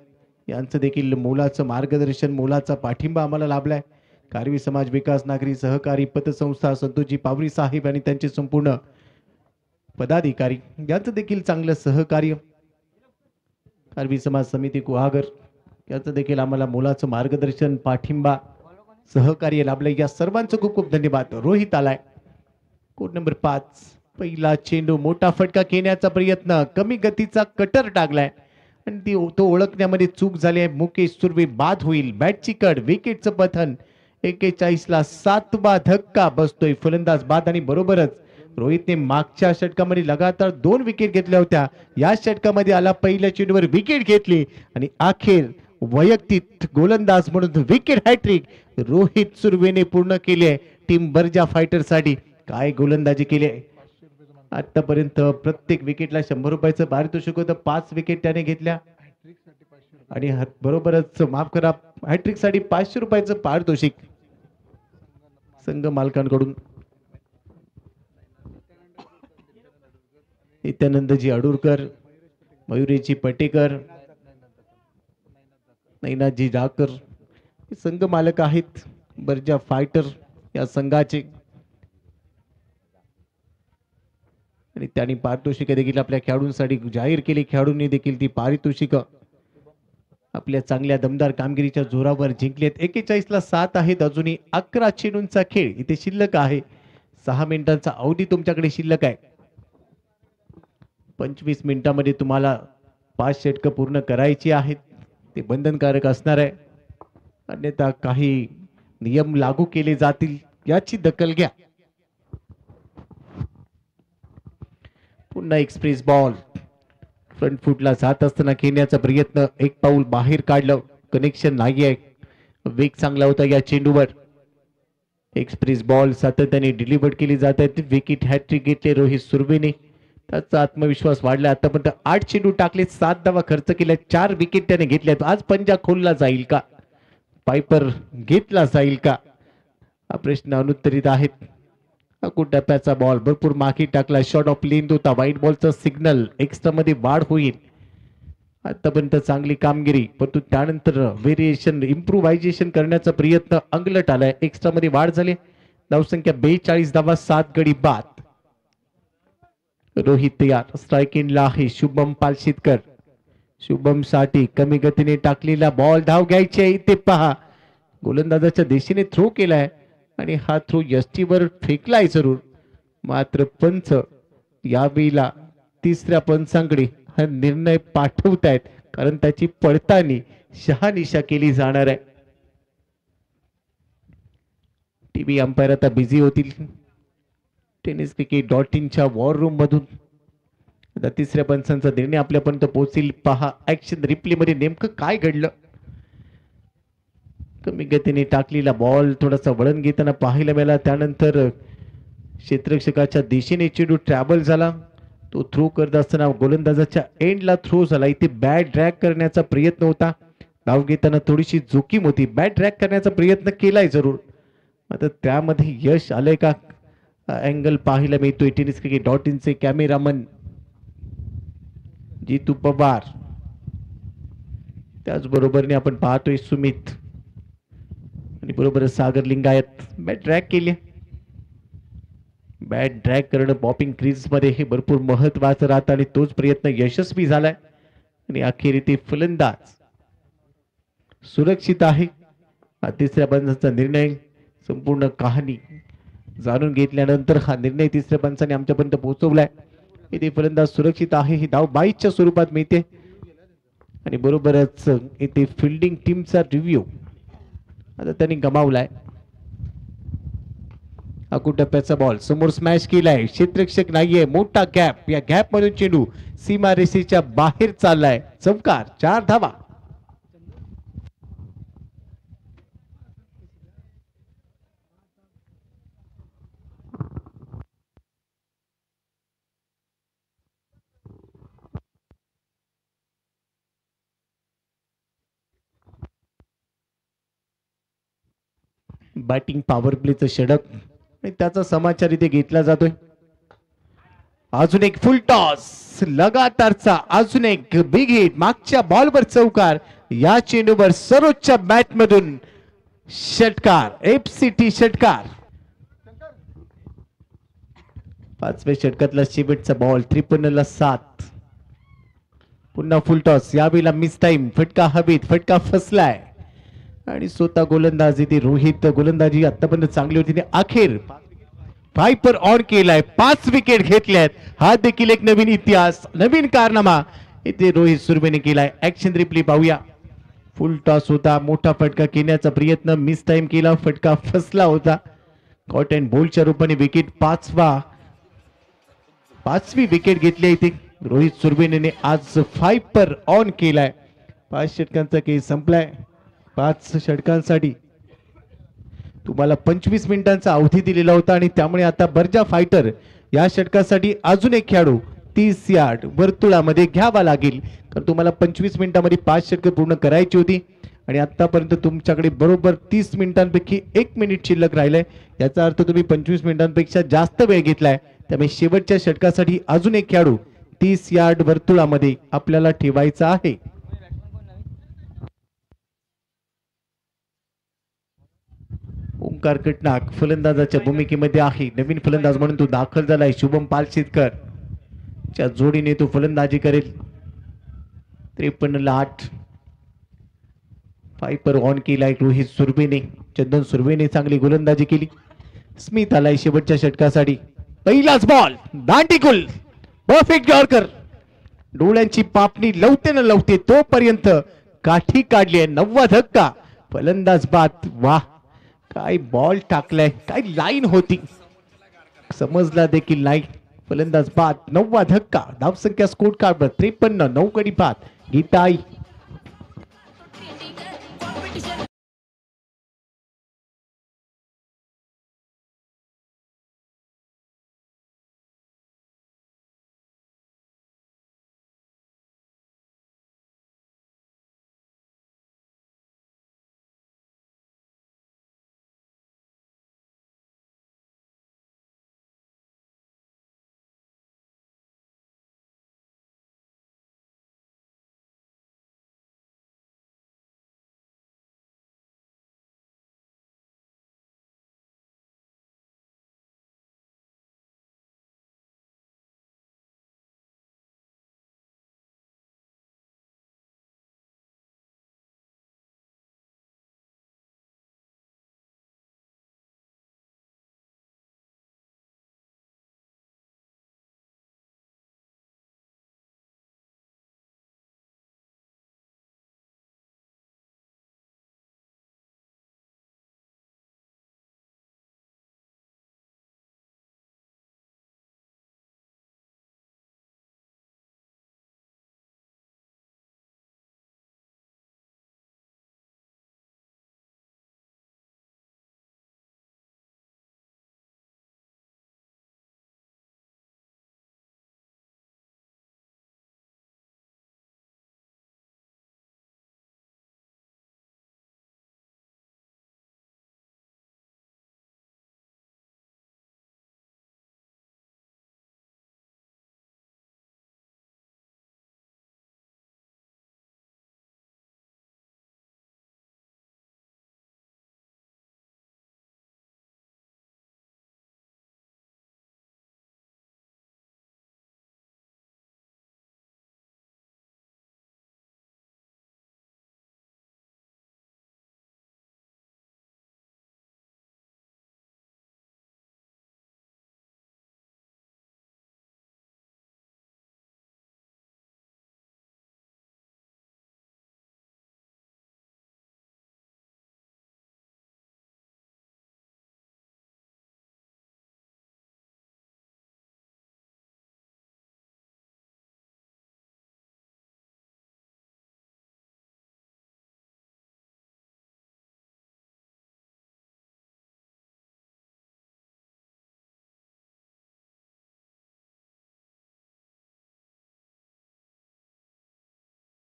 यांचं देखील मोलाचं मार्गदर्शन, मोलाचा पाठिंबा आम्हाला लाभलाय. कारवी समाज विकास नागरी सहकारी पतसंस्था संतोषजी पावरी साहेब आणि त्यांचे संपूर्ण पदाधिकारी यांचं देखील चांगलं सहकार्य. कारवी समाज समिती कुहागर याचं देखील आम्हाला मोलाचं मार्गदर्शन, पाठिंबा, सहकार्य लाभलंय. या सर्वांचं खूप खूप धन्यवाद. रोहित आलाय, कोड नंबर 5. पहिला चेंडू, मोठा फटका घेण्याचा प्रयत्न, कमी गतीचा कटर टाकलाय आणि तो ओळखण्यामध्ये चूक झाली आहे. मुकेश सुर्वे बाद होईल. बॅटची कड, विकेटचं पतन. 41 ला 7वा धक्का बसतोय. फलंदाज बाद आणि बरोबरच रोहितने मागच्या षटकामध्ये लगातार 2 विकेट घेतल्या होत्या. या षटकामध्ये आला, पहिल्या चेंडूवर विकेट घेतली आणि अखेर वैयक्तिक गोलंदाज म्हणून विकेट हॅट्रिक रोहित सुर्वेने पूर्ण केली आहे. टीम बर्जा फायटर साठी काय गोलंदाजी केली आहे. आतापर्यंत प्रत्येक विकेटला 100 रुपयाचं पारितोषिक होतं. 5 विकेट त्याने घेतल्या आणि बरोबरच माफ करा, हॅट्रिक साठी 500 रुपयाचं पारितोषिक संघ मालकांकडून. नित्यानंदजी अडूरकर, मयुरीजी पटेकर, नैनाजी डाकर संघ मालक आहेत बर्जा फायटर या संघाचे. आणि त्यांनी पारितोषिक देखील आपल्या खेळाडूंसाठी जाहीर केली. खेळाडूंनी देखील ती पारितोषिक आपल्या चांगल्या दमदार कामगिरीच्या जोरावर जिंकली आहेत. 41 ला 7 आहेत. अजूनही 11 चेंडूंचा खेळ इथे शिल्लक आहे. 6 मिनिटांचा अवधी तुमच्याकडे शिल्लक आहे. 25 मिनिटांमध्ये तुम्हाला 5 षटकं पूर्ण करायची आहेत. ते बंधनकारक असणार आहे, अन्यथा काही नियम लागू केले जातील याची दखल घ्या. पुन्हा एक्सप्रेस बॉल फ्रंट फुटला जात असताना खेळण्याचा प्रयत्न, एक पाऊल बाहेर काढलं, कनेक्शन नाही आहे. वेग चांगला होता या चेंडूवर. एक्सप्रेस बॉल सातत्याने डिलिव्हर केली जात आहेत. विकेट हॅट्रिक घेतले रोहित सुर्वेने. त्याचा आत्मविश्वास वाढला. आतापर्यंत 8 चेंडू टाकले, 7 धावा खर्च केल्या, 4 विकेट त्याने घेतल्यात. आज पंजा खोलला जाईल का, पायपर घेतला जाईल का, हा प्रश्न अनुत्तरित आहेत. टप्प्याचा बॉल भरपूर मागे टाकला. शॉट ऑफ लेंथ होता. व्हाईट बॉलचा सिग्नल, एक्स्ट्रा मध्ये वाढ होईल. आतापर्यंत चांगली कामगिरी, परंतु त्यानंतर व्हेरिएशन, इम्प्रुव्हायझेशन करण्याचा प्रयत्न अंगलट आलाय. एक्स्ट्रा मध्ये वाढ झाली. धावसंख्या 42 धावा, 7 गडी बाद. रोहित तयार. स्ट्राईक इनला आहे शुभम पालशीतकर. शुभम साठी कमी गतीने टाकलेला बॉल, धाव घ्यायची आहे. इथे पहा, गोलंदाजाच्या दिशेने थ्रो केलाय आणि हा थ्रो यष्टीवर फेकलाय जरूर, मात्र पंच यावेळेला तिसऱ्या पंचांकडे हा निर्णय पाठवतायत, कारण त्याची पडताळणी शहानिशा केली जाणार आहे. टीव्ही अंपायर आता बिझी होतील. tenniscricket.in वॉर रूम मधून आता तिसऱ्या पंचांचा निर्णय आपल्यापर्यंत पोहोचेल. पहा ऍक्शन रिप्ले मध्ये नेमकं काय घडलं. कमी गतीने टाकलेला बॉल थोडासा वळण घेताना पाहायला मिळाला. त्यानंतर क्षेत्ररक्षकाच्या दिशेने चेंडू ट्रॅव्हल झाला. तो थ्रो करत असताना गोलंदाजाच्या एंडला थ्रो झाला. इथे बॅट ड्रॅग करण्याचा प्रयत्न होता. धाव घेताना थोडीशी जोखीम होती. बॅट ड्रॅग करण्याचा प्रयत्न केलाय जरूर, आता त्यामध्ये यश आलंय का, अँगल पाहायला मिळतोय. tenniscricket.in कॅमेरामन जितू पवार, त्याचबरोबरने आपण पाहतोय सुमित आणि बरोबर सागर लिंगायत. बॅट ड्रॅग केली. बॅट ड्रॅग करणं पॉपिंग क्रीज मध्ये हे भरपूर महत्वाचं राहतं आणि तोच प्रयत्न यशस्वी झालाय. आणि अखेर ते फलंदाज सुरक्षित आहे. तिसऱ्या पंचाचा निर्णय, संपूर्ण कहाणी जाणून घेतल्यानंतर हा निर्णय तिसऱ्या पंचाने आमच्यापर्यंत पोहोचवलाय. इथे फलंदाज सुरक्षित आहे. ही धाव 22च्या स्वरूपात मिळते आणि बरोबरच इथे फिल्डिंग टीमचा रिव्ह्यू आता त्यांनी गमावलाय. टप्प्याचा बॉल समोर स्मॅश केलाय. क्षेत्ररक्षक नाहीये, मोठा गॅप. या गॅप मधून चेंडू सीमा रेषेच्या बाहेर चाललाय. चमकार, 4 धावा. बॅटिंग पॉवर प्लेचं षटक आणि त्याचा समाचार इथे घेतला जातोय. अजून एक फुल टॉस लगातारचा, अजून एक बिग हिट. मागच्या बॉलवर चौकार, या चेंडूवर सर्वोच्च बॅट मधून षटकार, FCT षटकार. 5व्या षटकातला शेवटचा बॉल. 53ला 7. पुन्हा फुल टॉस, यावेळेला मिस टाइम. फटका हवेत, फटका फसलाय आणि स्वतः गोलंदाज इथे रोहित. गोलंदाजी आतापर्यंत चांगली होती. अखेर पायपर ऑन केलाय. 5 विकेट घेतल्यात. हा देखील एक नवीन इतिहास, नवीन कारनामा इथे रोहित सुर्वेने केलाय. ऍक्शन रिप्ले पाहूया. फुल टॉस होता, मोठा फटका घेण्याचा प्रयत्न, मिस टाइम केला, फटका फसला होता. कॉट अँड बोल्डच्या रूपाने विकेट. 5वी विकेट घेतली इथे रोहित सुर्वेने. आज पायपर ऑन केलाय. 5 षटकांचा खेळ संपलाय. 5 षटकांसाठी तुम्हाला 25 मिनिटांचा अवधी दिलेला होता आणि त्यामुळे आता बर्जा फायटर या षटकासाठी अजून एक खेळाडू 30 यार्ड वर्तुळामध्ये घ्यावा लागेल, कारण तुम्हाला 25 मिनिटांमध्ये 5 षटके पूर्ण करायची होती आणि आतापर्यंत तुमच्याकडे बरोबर 30 मिनिटांपैकी 1 मिनिट शिल्लक राहिलंय. याचा अर्थ तुम्ही 25 मिनिटांपेक्षा जास्त वेळ घेतलाय. त्यामुळे शेवटच्या षटकासाठी अजून एक खेळाडू 30 यार्ड वर्तुळामध्ये आपल्याला ठेवायचा आहे. ओंकार कटनाक फलंदाजाच्या भूमिकेमध्ये आहे. नवीन फलंदाज म्हणून तो दाखल झालाय. शुभम पालशीतकर च्या जोडीने तो फलंदाजी करेल. 53ला 8. पायपर ऑन केलाय रोहित सुर्वेने. चंदन सुर्वेने चांगली गोलंदाजी केली. स्मिथ आलाय शेवटच्या षटकासाठी. पहिलाच बॉल, दांडीकुल, परफेक्ट यॉर्कर. डोळ्यांची पापणी लवते न लवते तोपर्यंत काठी काढली आहे. 9वा धक्का, फलंदाज बाद. वाह, काय बॉल टाकलाय, काय लाईन होती, समजला देखील नाही. फलंदाज बाद, 9वा धक्का. धावसंख्या स्कोर कार्डवर 53, 9 गडी बाद. गीताई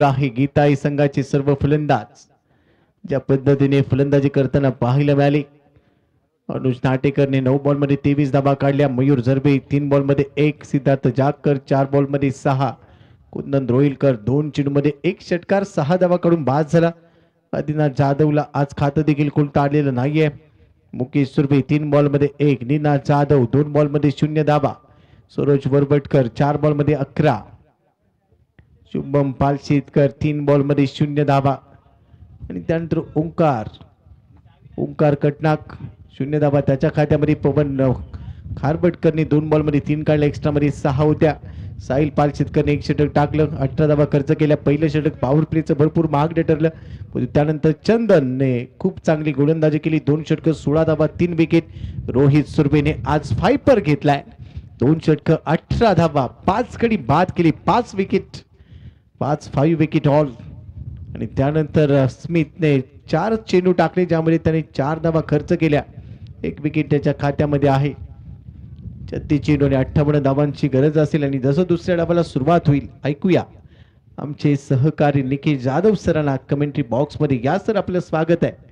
आहे गीताई संघाचे सर्व फलंदाज ज्या पद्धतीने फलंदाजी करताना पाहायला मिळाले. अनुज नाटेकरने 9 बॉलमध्ये 23 धावा काढल्या. मयूर झरबे 3 बॉलमध्ये 1, सिद्धार्थ जागकर 4 बॉलमध्ये 6, कुंदन रोहिलकर 2 चेंडूमध्ये 1 षटकार 6 धावा काढून बाद झाला. आदिनाथ जाधवला आज खातं देखील कोणतं आलेलं नाहीये. मुकेश सुरभे 3 बॉलमध्ये 1, निनाद जाधव 2 बॉलमध्ये 0 धावा. सरोज वरबटकर 4 बॉलमध्ये 11, शुभम पालशेतकर 3 बॉलमध्ये 0 धावा. आणि त्यानंतर ओंकार कटनाक 0 धावा त्याच्या खात्यामध्ये. पवन खारबटकरने 2 बॉलमध्ये 3 काढल्या, एक्स्ट्रा मध्ये 6 होत्या. साहिल पालशेतकरने 1 षटक टाकलं, 18 धावा खर्च केल्या. पहिलं षटक पॉवर प्लेचं भरपूर महाग ठरलं. त्यानंतर चंदनने खूप चांगली गोलंदाजी केली, 2 षटक 16 धावा 3 विकेट. रोहित सुरभेने आज फायपर घेतलाय, 2 षटक 18 धावा 5 गडी बाद केली, 5 विकेट 5 विकेट ऑल. आणि त्यानंतर स्मिथने 4 चेंडू टाकले ज्यामध्ये त्याने 4 धावा खर्च केल्या, 1 विकेट त्याच्या खात्यामध्ये आहे. 36 चेंडू आणि 58 धावांची गरज असेल. आणि जसं दुसऱ्या डावाला सुरुवात होईल ऐकूया आमचे सहकारी निखिल जाधव सरांना कमेंट्री बॉक्स मध्ये. या सर आपलं स्वागत आहे.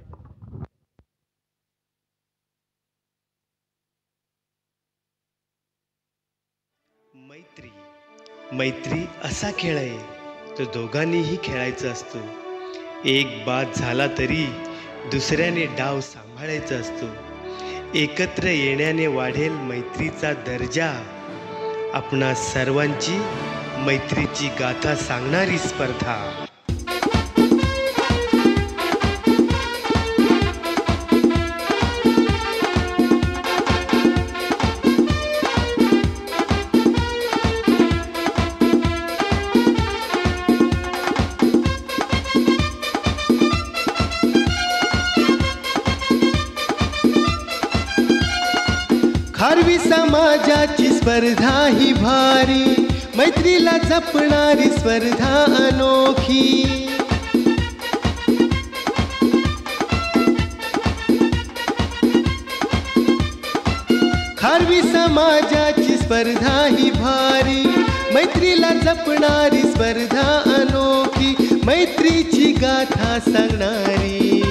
मैत्री असा खेळ आहे तो दोघांनीही खेळायचा असतो. एक बाद झाला तरी दुसऱ्याने डाव सांभाळायचा असतो. एकत्र येण्याने वाढेल मैत्रीचा दर्जा. आपणा सर्वांची मैत्रीची गाथा सांगणारी स्पर्धा. खारवी समाजाची स्पर्धा ही भारी, मैत्रीला जपणारी स्पर्धा अनोखी. खारवी समाजाची स्पर्धा ही भारी, मैत्रीला जपणारी स्पर्धा अनोखी, मैत्रीची गाथा सांगणारी.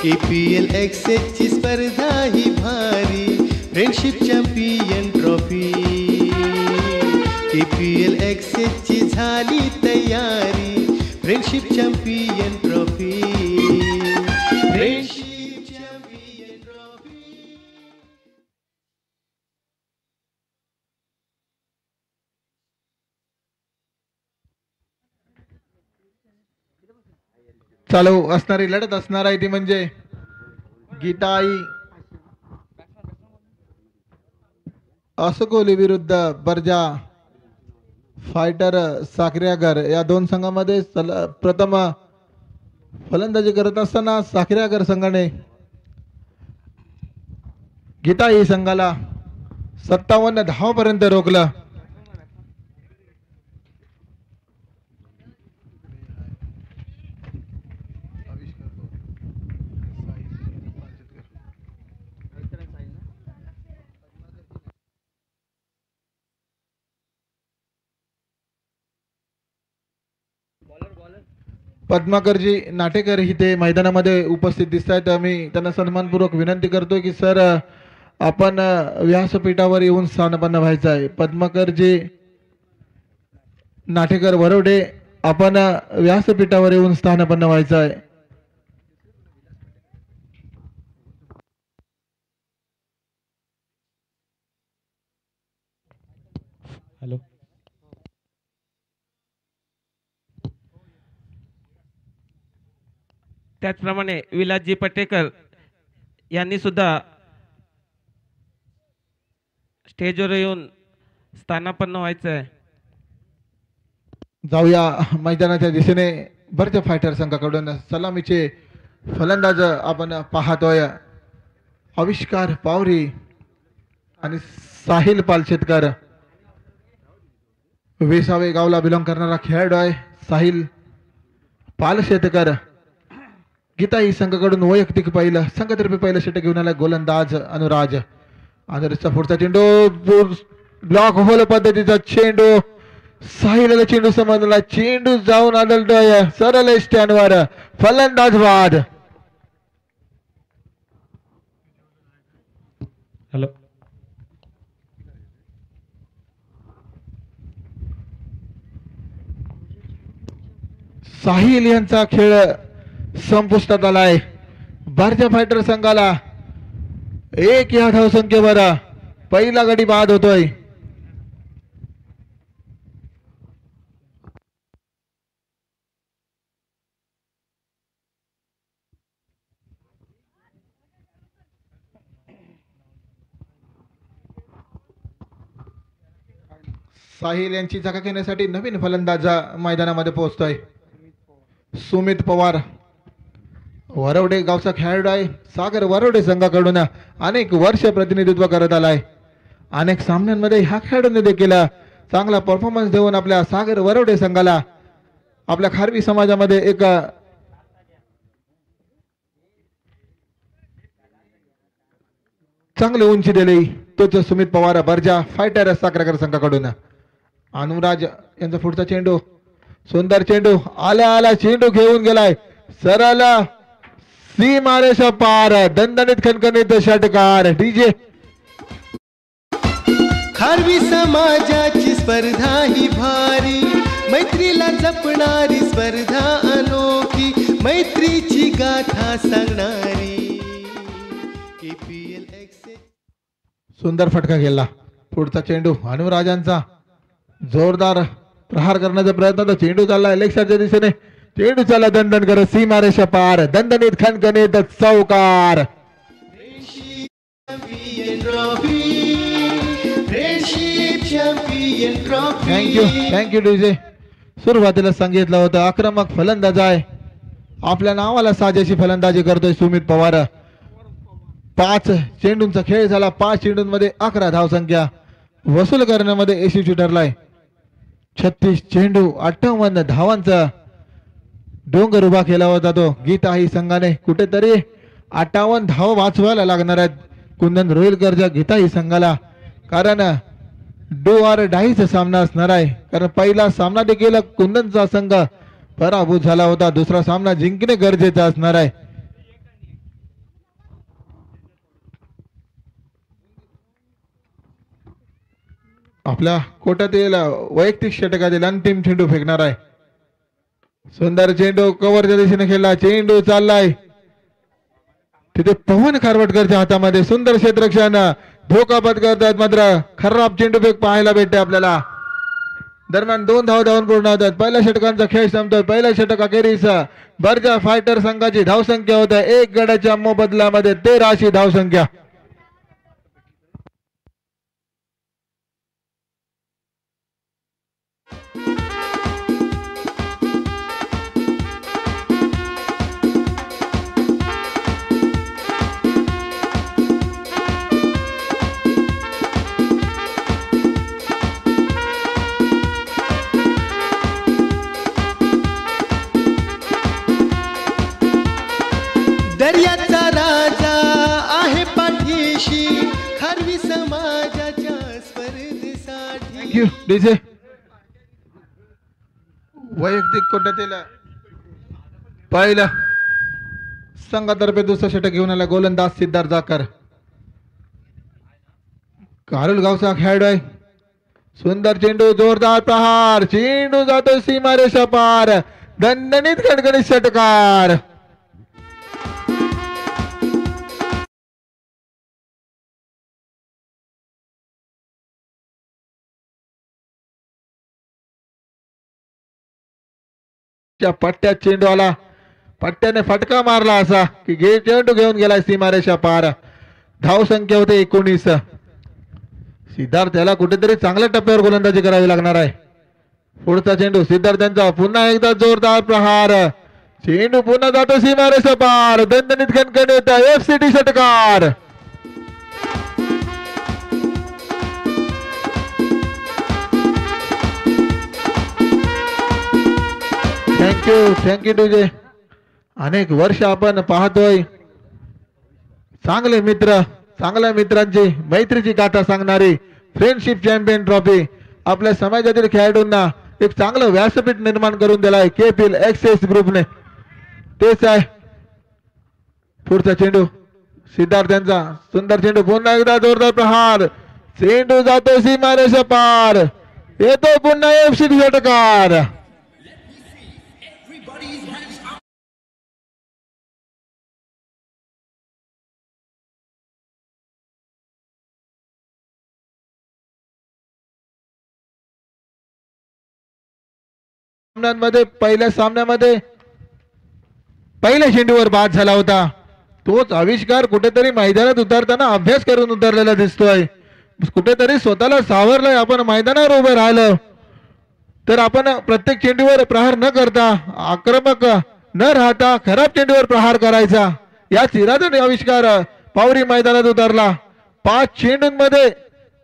KPL एक्सेसची स्पर्धा ही भारी, फ्रेंडशिप चॅम्पियन ट्रॉफी. KPL एक्सेसची झाली तयारी, friendship champion trophy. Friendship champion trophy. चालू असणारी लढत असणार आहे ती म्हणजे गीताई असकोली विरुद्ध बर्जा फायटर साखरेकर. या दोन संघामध्ये प्रथम फलंदाजी करत असताना साखरेकर संघाने गीताई संघाला 57 धावांपर्यंत रोखलं. पद्माकरजी नाटेकर इथे मैदानामध्ये उपस्थित दिसत आहेत. आम्ही त्यांना सन्मानपूर्वक विनंती करतोय की सर आपण व्यासपीठावर येऊन स्थानपन्न व्हायचं आहे. पद्माकरजी नाटेकर वरवडे आपण व्यासपीठावर येऊन स्थानपन्न व्हायचं आहे. हॅलो. त्याचप्रमाणे विलासजी पटेकर यांनी सुद्धा स्टेजवर येऊन स्थानापन्न व्हायचं आहे. जाऊया मैदानाच्या दिशेने. बर्जा फायटर संघाकडून सलामीचे फलंदाज आपण पाहतोय. आविष्कार पावरी आणि साहिल पालशेतकर. वेसावे गावला बिलॉंग करणारा खेळाडू आहे साहिल पालशेतकर. गीताई संघाकडून वैयक्तिक पहिलं, संघतर्फे पहिलं षटक घेऊन आला गोलंदाज अनुराज. अनुराजचा पुढचा चेंडू ब्लॉक होल पद्धतीचा चेंडू. साहिलला चेंडू समजला, चेंडू जाऊन आदळतोय सरळ स्टँडवर. फलंदाज बाद. हॅलो. साहिल यांचा खेळ संपुष्टात आलाय. भारतीय फायटर संघाला 1 या धावसंख्येवर पहिला गडी बाद होतोय. साहिल यांची जागा घेण्यासाठी नवीन फलंदाज मैदानामध्ये पोहोचतोय. सुमित पवार वरवडे गावचा खेळाडू आहे. सागर वरवडे संघाकडून अनेक वर्ष प्रतिनिधित्व करत आलाय. अनेक सामन्यांमध्ये ह्या खेळाडूने देखील चांगला परफॉर्मन्स देऊन आपल्या सागर वरवडे संघाला आपल्या खारवी समाजामध्ये एक चांगली उंची दिली. तोच सुमित पवार बर्जा फायटर साखरेकर संघाकडून. अनुराज यांचा पुढचा चेंडू, सुंदर चेंडू, आला चेंडू घेऊन गेलाय सरळ सीमारेषा पार. दणदणीत खणखणीत षटकार. डीजे. खारवी समाजाची स्पर्धा ही भारी, मैत्रीला जपणारी स्पर्धा अनोखी, मैत्रीची गाथा सांगणारी. KPL एक्सेस. सुंदर फटका गेला. पुढचा चेंडू अनुराजांचा जोरदार प्रहार करण्याचा प्रयत्न. तर चेंडू चालला लेक्सरच्या दिशेने. चेंडू चालला दणदण करत सीमारेषा पार. दणदणीत खणखणीत चौकार. Thank you DJ. सुरुवातीला सांगितलं होतं आक्रमक फलंदाज आहे. आपल्या नावाला साजेशी फलंदाजी करतोय सुमित पवार. 5 चेंडूंचा खेळ झाला. 5 चेंडूंमध्ये 11 धावसंख्या. वसूल करण्यामध्ये यशस्वी ठरलाय. 36 चेंडू 58 धावांचा डोंगर उभा केला होता तो गीताही संघाने. कुठेतरी 58 धावा वाचवायला लागणार आहेत कुंदन रोहिलकरच्या गीताही संघाला, कारण डू ऑर डाईचा सामना असणार आहे. कारण पहिला सामना देखील कुंदनचा संघ पराभूत झाला होता, दुसरा सामना जिंकणे गरजेचं असणार आहे. आपल्या कोट्यातील वैयक्तिक षटकातील अंतिम चेंडू फेकणार आहे. सुंदर चेंडू कव्हरच्या दिशेने खेळला, चेंडू चाललाय तिथे पवन खारवटकरच्या हातामध्ये. सुंदर क्षेत्ररक्षण, धोका पत्करतात मात्र खराब चेंडू फेक पाहायला भेटते आपल्याला. दरम्यान 2 धाव धावून पूर्ण होतात. पहिल्या षटकांचा खेळ संपतोय. पहिल्या षटक अखेरीस बर्जा फायटर संघाची धावसंख्या होत आहे 1 गड्याच्या मोबदल्यामध्ये 13 अशी धावसंख्या. दर्याचा राजा आहे पाठीशी खारवी समाजाच्या स्पर्धेसाठी. Thank you DJ. वैयक्तिक कोट्यातील पहिला संघातर्फे दुसरं षटक घेऊन आला गोलंदाज सिद्धार्थ जाकर. कारुल गावचा खेळाडू आहे. सुंदर चेंडू, जोरदार प्रहार, चेंडू जातो सीमारेषा पार, दणदणीत खणखणीत षटकार. पट्ट्यात चेंडू आला, पट्ट्याने फटका मारला असा की चेंडू घेऊन गेला सीमारेषा पार. धाव संख्या होते 19. सिद्धार्थ याला कुठेतरी चांगल्या टप्प्यावर गोलंदाजी करावी लागणार आहे. पुढचा चेंडू सिद्धार्थांचा, पुन्हा एकदा जोरदार प्रहार, चेंडू पुन्हा जातो सीमारेषा पार, दणदणीत खणखणीत FCT षटकार. Thank you DJ. अनेक वर्ष आपण पाहतोय चांगले मित्र, चांगल्या मित्रांची मैत्रीची गाथा सांगणारी फ्रेंडशिप चॅम्पियन ट्रॉफी आपल्या समाजातील खेळाडूंना एक चांगलं व्यासपीठ निर्माण करून दिला आहे केपीएल एक्सेस ग्रुपने. तेच आहे. पुढचा चेंडू सिद्धार्थांचा, सुंदर चेंडू, पुन्हा एकदा जोरदार प्रहार, चेंडू जातो सीमारेषा पार, येतो पुन्हा FCT षटकार. पहिल्या सामन्यामध्ये पहिल्या चेंडूवर बाद झाला होता. तोच आविष्कार कुठेतरी मैदानात उतरताना अभ्यास करून उतरलेला दिसतोय. कुठेतरी स्वतःला सावरलंय. आपण मैदानावर उभे राहिलो तर आपण प्रत्येक चेंडूवर प्रहार न करता, आक्रमक न राहता खराब चेंडूवर प्रहार करायचा, या चिरातून आविष्कार पावरी मैदानात उतरला. 5 चेंडूंमध्ये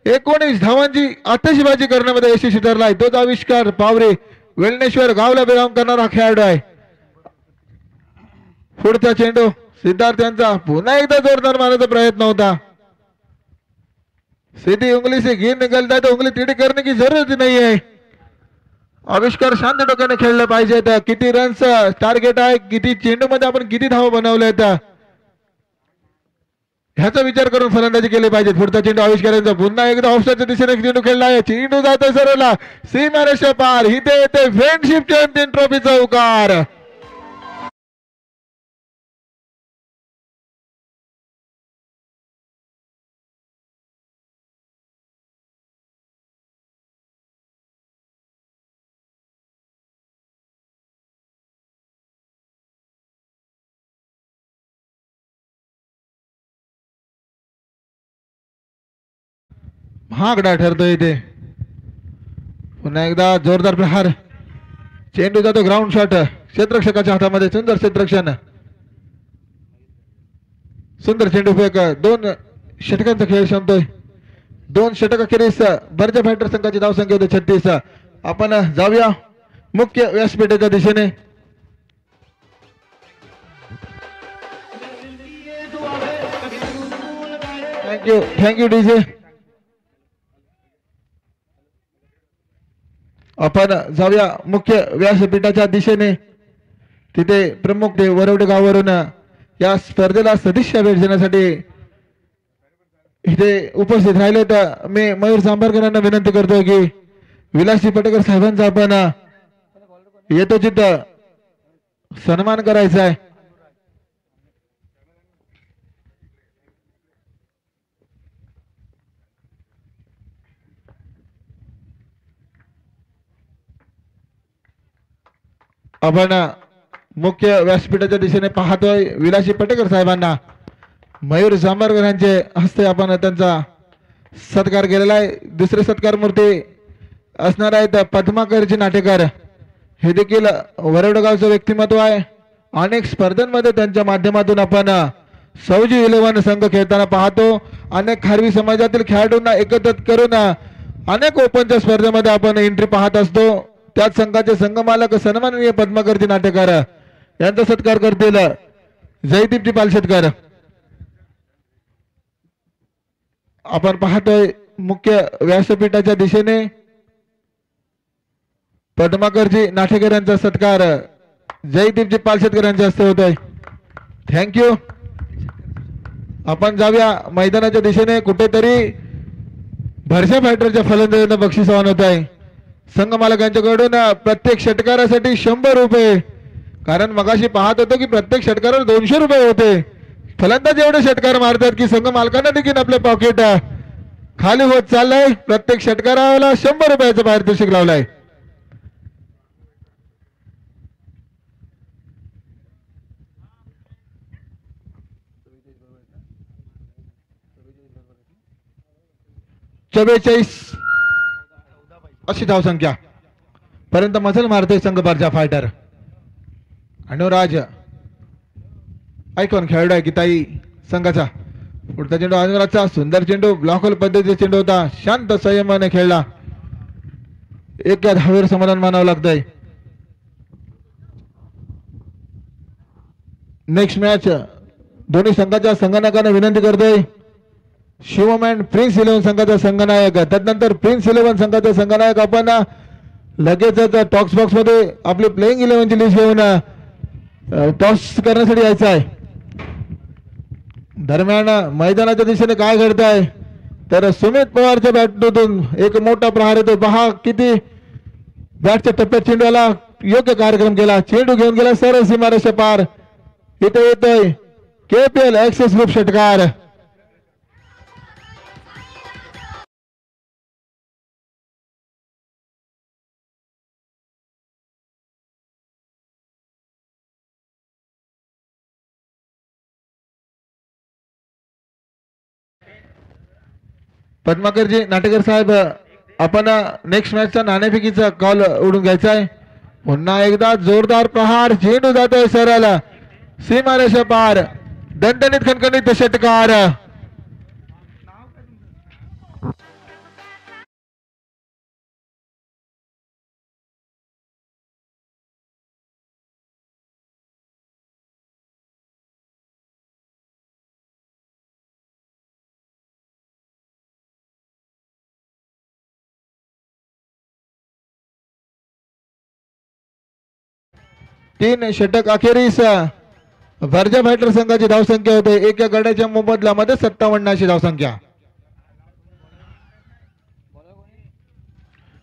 19 धावांची आतषबाजी करण्यामध्ये यशस्वी ठरलाय. तोच आविष्कार पावरी वेलनेश्वर गावला बिलॉंग करणारा खेळाडू आहे. पुढचा चेंडू सिद्धार्थ यांचा, पुन्हा एकदा जोरदार मारण्याचा प्रयत्न होता. सीधी उंगली से गेंद निकलता है तो उंगली टेढ़ी करने की जरूरत नहीं है. आविष्कार शांत डोक्याने खेळलं पाहिजे. किती रन्स टार्गेट आहे, किती चेंडू मध्ये आपण किती धावा बनवल्यात ह्याचा विचार करून फलंदाजी केली पाहिजे. पुढचा चेंडू आविष्कारांचा, पुन्हा एकदा ऑफसाईडच्या दिशेने चेंडू खेळला आहे, चेंडू जातो सरळला सीमारेषा पार. इथे येते फ्रेंडशिप चॅम्पियन ट्रॉफीचा उकार. महागडा ठरतोय इथे. पुन्हा एकदा जोरदार प्रहार, चेंडू जातो ग्राउंड शॉट क्षेत्ररक्षकाच्या हातामध्ये. सुंदर क्षेत्ररक्षण, सुंदर चेंडू फेक. 2 षटकांचा खेळ संपतोय. 2 षटक अखेरीस बर्जा फायटर संघाची धावसंख्या होते 36. आपण जाऊया मुख्य व्यासपीठाच्या दिशेने. Thank you DJ. आपण जाऊया मुख्य व्यासपीठाच्या दिशेने. तिथे प्रमुख ते वरवडे गावावरून या स्पर्धेला सदिच्छा भेट देण्यासाठी इथे उपस्थित राहिले. तर मी मयूर सांबारकरांना विनंती करतोय की विलासजी पटेकर साहेबांचा आपण यथोचित सन्मान करायचा आहे. आपण मुख्य व्यासपीठाच्या दिशेने पाहतोय विलासजी पटेकर साहेबांना मयूर सांबारकर यांचे हस्ते आपण त्यांचा सत्कार केलेला आहे. दुसरे सत्कार मूर्ती असणार आहेत पद्माकरजी नाटेकर. हे देखील वरवडगावचं व्यक्तिमत्व आहे. अनेक स्पर्धांमध्ये त्यांच्या माध्यमातून आपण सौजी 11 संघ खेळताना पाहतो. अनेक खारवी समाजातील खेळाडूंना एकत्रित करून अनेक ओपनच्या स्पर्धेमध्ये आपण एंट्री पाहत असतो. त्याच संघाचे संघमालक सन्माननीय पद्माकरजी नाटेकर यांचा सत्कार करतील जयदीपजी पालशेतकर. आपण पाहतोय मुख्य व्यासपीठाच्या दिशेने पद्माकरजी नाटेकर यांचा सत्कार जयदीपजी पालशेतकर यांच्या हस्ते होत आहे. थँक्यू. आपण जाऊया मैदानाच्या दिशेने. कुठेतरी भरशा फायटरच्या फलंदाजांना बक्षीस आव्हान होत आहे. संघ मालकांच्याकडून प्रत्येक षटकारासाठी 100 रुपये. कारण मगाशी पाहत होतो की प्रत्येक षटकारावर 200 रुपये होते. फलंदाज एवढे षटकार मारतात की संघ मालकांना देखील आपले पॉकेट खाली होत चाललंय. प्रत्येक षटकाराला 100 रुपयाचा पारितोषिक लावलाय. अशी धावसंख्या पर्यंत मजल मारतोय संघ बर्जा फायटर. अनुराज ऐकून खेळाडू आहे गीताई संघाचा. पुढचा चेंडू अनुराजचा सुंदर चेंडू ब्लॉकल पद्धतीचा चेंडू होता. शांत संयमाने खेळला. एक धावेवर समाधान मानावं लागतंय. नेक्स्ट मॅच दोन्ही संघाच्या संघनायकांना विनंती करतोय. शिवमॅन प्रिन्स 11 संघाचा संघनायक. त्यानंतर प्रिन्स 11 संघाचा संघनायक आपण लगेचच टॉक्स बॉक्स मध्ये आपली प्लेइंग 11ची लिस्ट घेऊन टॉस करण्यासाठी यायचं आहे. दरम्यान मैदानाच्या दिशेने काय घडत आहे तर सुमित पवारच्या बॅटमधून एक मोठा प्रहार येतो. पहा किती बॅटच्या टप्प्यात चेंडूला योग्य कार्यक्रम केला. चेंडू घेऊन गेला सरळ सीमारेषा पार. इथे येतोय KPL एक्सेस ग्रुप षटकार. पद्माकरजी नाटेकर साहेब आपण नेक्स्ट मॅचचा नाणेफेकीचा कॉल उडून घ्यायचा आहे. पुन्हा एकदा जोरदार प्रहार. चेंडू जातोय सरळ सीमारेषा पार. दणदणीत खणखणीत षटकार. तीन षटक अखेरीस बर्जा फायटर संघाची धावसंख्या होते. एका गड्याच्या मोबदल्यामध्ये 57 अशी धावसंख्या.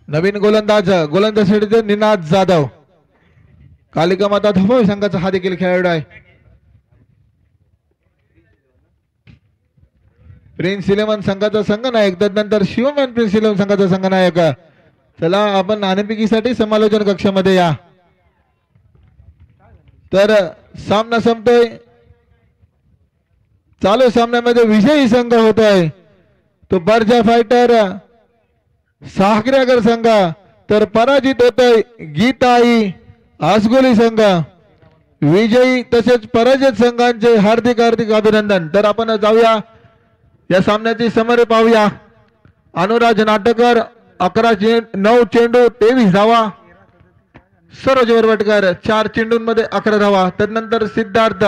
नवीन गोलंदाज निनाद जाधव. कालिका माता धबोई संघाचा हा देखील खेळाडू आहे. प्रिन्स 11 संघाचा संघनायक. त्यानंतर शिवमॅन प्रिन्स 11 संघाचा संघनायक. चला आपण नाणेफेकीसाठी समालोचन कक्षामध्ये या. तर सामना संपतोय. चालू सामन्यामध्ये विजयी संघ होत आहे तो बर्जा फायटर साखरेकर संघ. तर पराजित होतोय गीताई आसगोली संघ. विजयी तसेच पराजित संघांचे हार्दिक हार्दिक अभिनंदन. तर आपण जाऊया या सामन्याची समरी पाहूया. अनुराज नाटकर 9 चेंडू 23 धावा. सरोज वरवटकर 4 चेंडूंमध्ये 11 धावा. त्यानंतर सिद्धार्थ